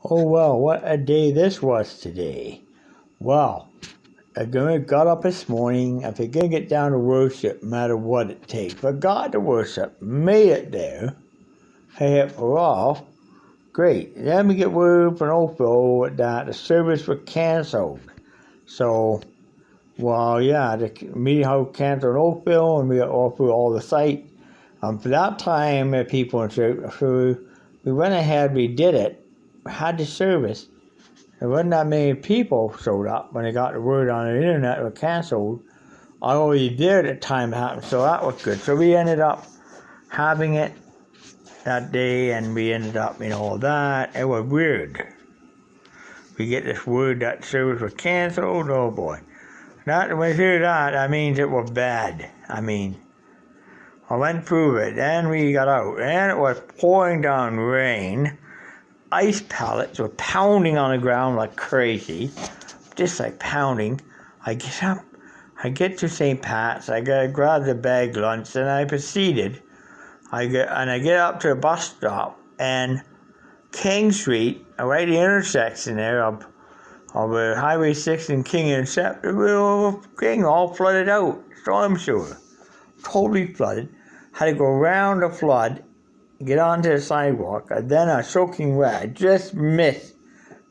Oh, well, what a day this was today. Well, I got up this morning. If you're going to get down to worship, no matter what it takes, but God to worship, made it there. Hey, for all. Great. Then we get word from Oakville that the service was canceled. So, well, yeah, the meeting house canceled in Oakville, and we got all through all the site. For that time, people in church, so we went ahead, we did it, had the service. There wasn't that many people showed up when they got the word on the internet it was canceled. I already there at the time it happened, so that was good. So we ended up having it that day, and we ended up, all that. It was weird. We get this word that service was canceled. Oh boy. When we hear that, that means it was bad. I went through it, and we got out, and it was pouring down rain. Ice pellets were pounding on the ground like crazy, just like pounding. I get up, I get to St. Pat's, I grab the bag lunch, and I proceeded. I get up to a bus stop, and King Street, right at the intersection there of Highway 6 and King and King, all flooded out, storm sewer, totally flooded. Had to go around the flood, get onto the sidewalk, and then a soaking wet. I just missed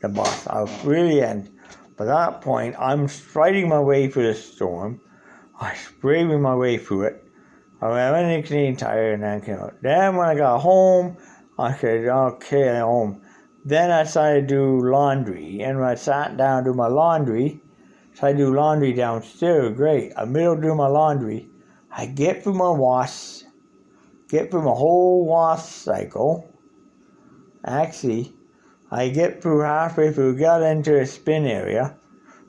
the bus. I was really in. By that point, I'm fighting my way through the storm. I was braving my way through it. I went in Canadian Tire and then came out. Then when I got home, I said, okay, I'm home. Then I decided to do laundry. And when I sat down to do my laundry, so I do laundry downstairs, great. I'm middle doing my laundry. I get through my whole wash cycle. Actually, I get through halfway through, got into a spin area,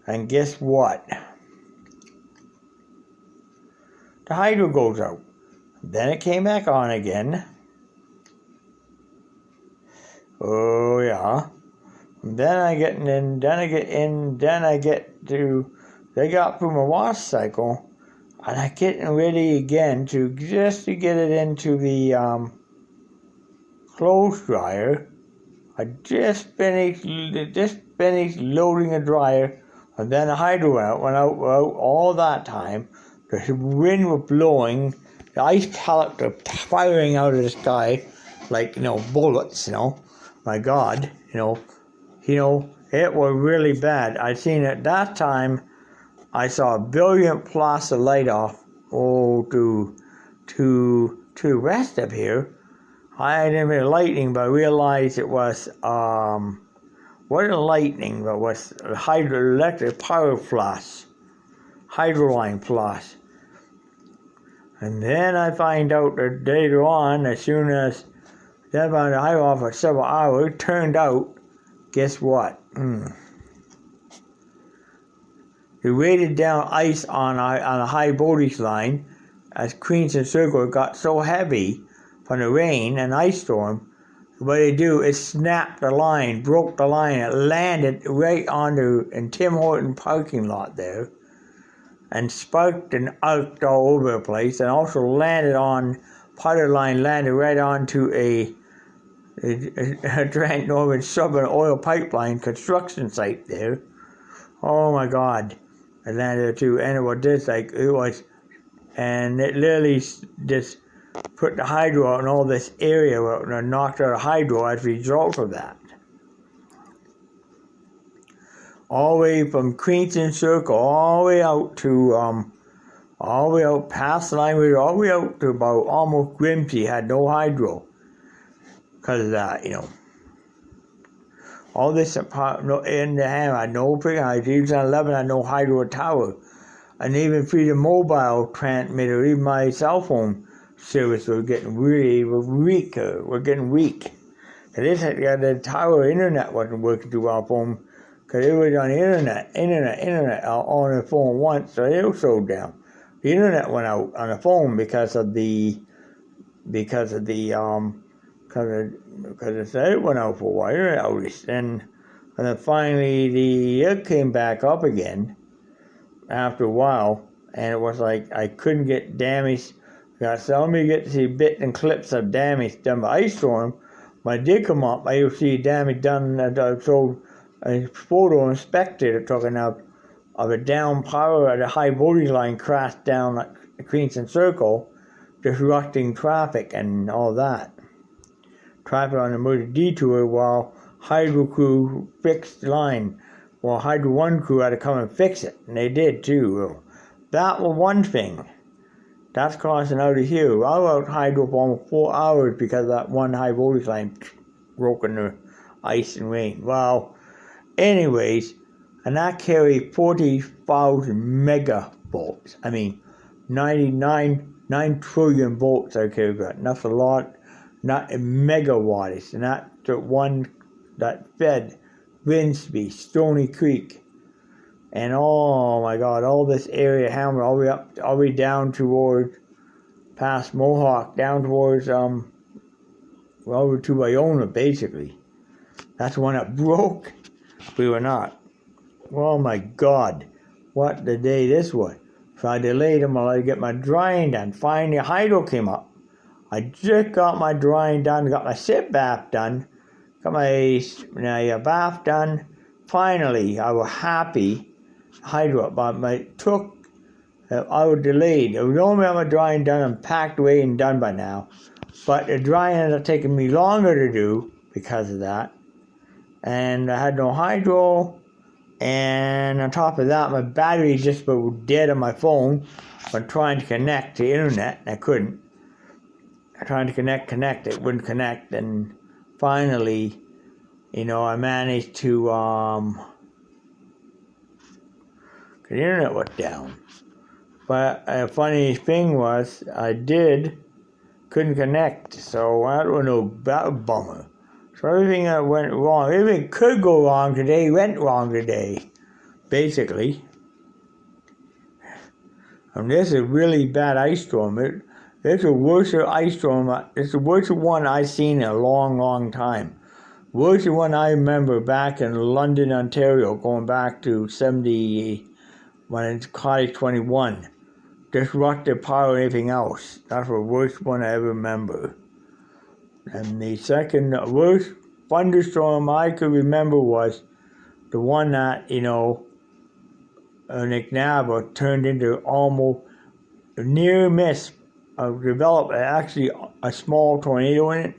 and guess what? The hydro goes out. Then it came back on again. Oh yeah. Then I get they got through my wash cycle. And I'm getting ready again to get it into the clothes dryer. I just finished loading the dryer, and then the hydro went out all that time. The wind was blowing, the ice pellets were firing out of the sky like bullets. My God, it was really bad. I seen it that time. I saw a brilliant plus of light off to the west of here. I didn't mean lightning, but I realized it was wasn't lightning, but was hydroelectric power plus, hydro line plus. And then I find out that later on, as soon as then I hydro off for several hours, it turned out, guess what? They weighted down ice on a high voltage line as Queens and Circle got so heavy from the rain and ice storm. What they do is snapped the line, broke the line. It landed right in Tim Horton parking lot there, and sparked and arced all over the place, and also landed on part of the line, landed right onto a Trans Northern Southern oil pipeline construction site there. Oh my God. I landed there too, and and it literally just put the hydro out in all this area, and knocked out a hydro as a result of that. All the way from Queenston Circle, all the way out past the line, all the way out to about almost Grimsby, had no hydro because of that, All this in the ham had no freaking hydro. Even 11 had no hydro tower. And even through the mobile transmitter, even my cell phone service was getting weak. The tower internet wasn't working too well for them, because it was on the internet on the phone once, so it was slowed down. The internet went out on the phone because it went out for a while, internet outage. And then finally it came back up again after a while, and it was like I couldn't get damage. Got so many get to see bits and clips of damage done by ice storm. when it did come up, I see damage done. I showed a photo and spectator talking of a down power at a high voltage line crashed down at Queenston Circle, disrupting traffic and all that. Traffic on the motor detour while Hydro crew fixed the line. Well, Hydro 1 crew had to come and fix it, and they did too. That was one thing. That's causing out of here. I was out Hydro for almost 4 hours because of that one high voltage line broke in the ice and rain. Well, anyways, and that carried 40,000 megavolts. I mean, 9 trillion volts I carried that. And that's a lot, not in megawatts. And that's the one that fed Rinsby, Stony Creek, and oh my God, all this area, Hammer, all the way down towards past Mohawk, down towards over to Iona, basically. That's the one that broke. We were not. Oh my God, what the day this was. So I delayed them while I get my drying done. Finally, Hydro came up. I just got my drying done, got my sit bath done, got my bath done. Finally, I was happy. Hydro, but I was delayed. I would only have my drying done and packed away and done by now. But the drying ended up taking me longer to do because of that. And I had no Hydro. And on top of that, my battery just was dead on my phone when trying to connect to the internet. I couldn't. I tried to connect, it wouldn't connect. And finally, I managed to, the internet went down. But a funny thing was, couldn't connect. So that was a bummer. So everything that went wrong, everything could go wrong today, went wrong today, basically. And this is a really bad ice storm. It's the worst ice storm. It's the worst one I've seen in a long, long time. Worst one I remember back in London, Ontario, going back to 70, when it's Cottage 21. Disrupted power and everything else. That's the worst one I ever remember. And the second worst thunderstorm I could remember was the one that, McNabb turned into almost a near miss. Developed actually a small tornado in it.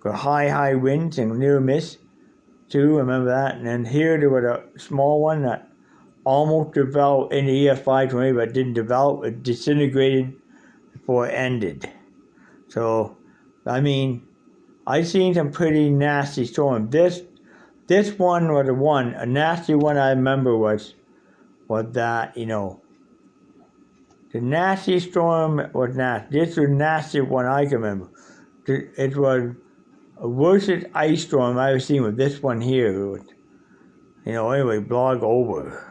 Got high winds and near miss too, remember that. And then here there was a small one that almost developed in the EF5 tornado, but didn't develop. It disintegrated before it ended. So, I mean, I've seen some pretty nasty storms. This one was a nasty one I remember was that, the nasty storm was nasty. This was the nastiest one I can remember. It was the worst ice storm I've ever seen with this one here. Anyway, blog over.